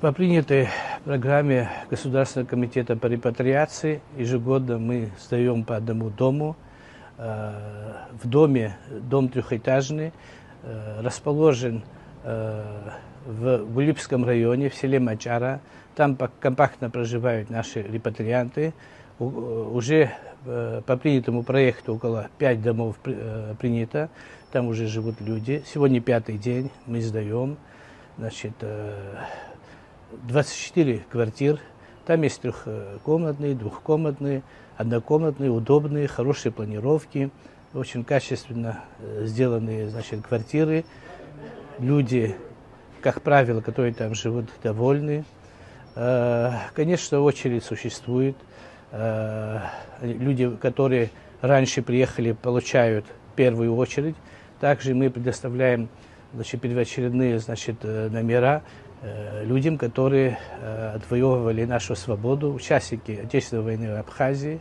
По принятой программе Государственного комитета по репатриации ежегодно мы сдаем по одному дому. В доме, дом трехэтажный, расположен в Гулибском районе, в селе Мачара. Там компактно проживают наши репатрианты. Уже по принятому проекту около 5 домов принято. Там уже живут люди. Сегодня 5-й день мы сдаем. Значит, 24 квартир. Там есть трехкомнатные, двухкомнатные, однокомнатные, удобные, хорошие планировки, очень качественно сделанные, значит, квартиры. Люди, как правило, которые там живут, довольны. Конечно, очередь существует. Люди, которые раньше приехали, получают первую очередь. Также мы предоставляем, значит, первоочередные, значит, номера людям, которые отвоевывали нашу свободу, участники Отечественной войны в Абхазии.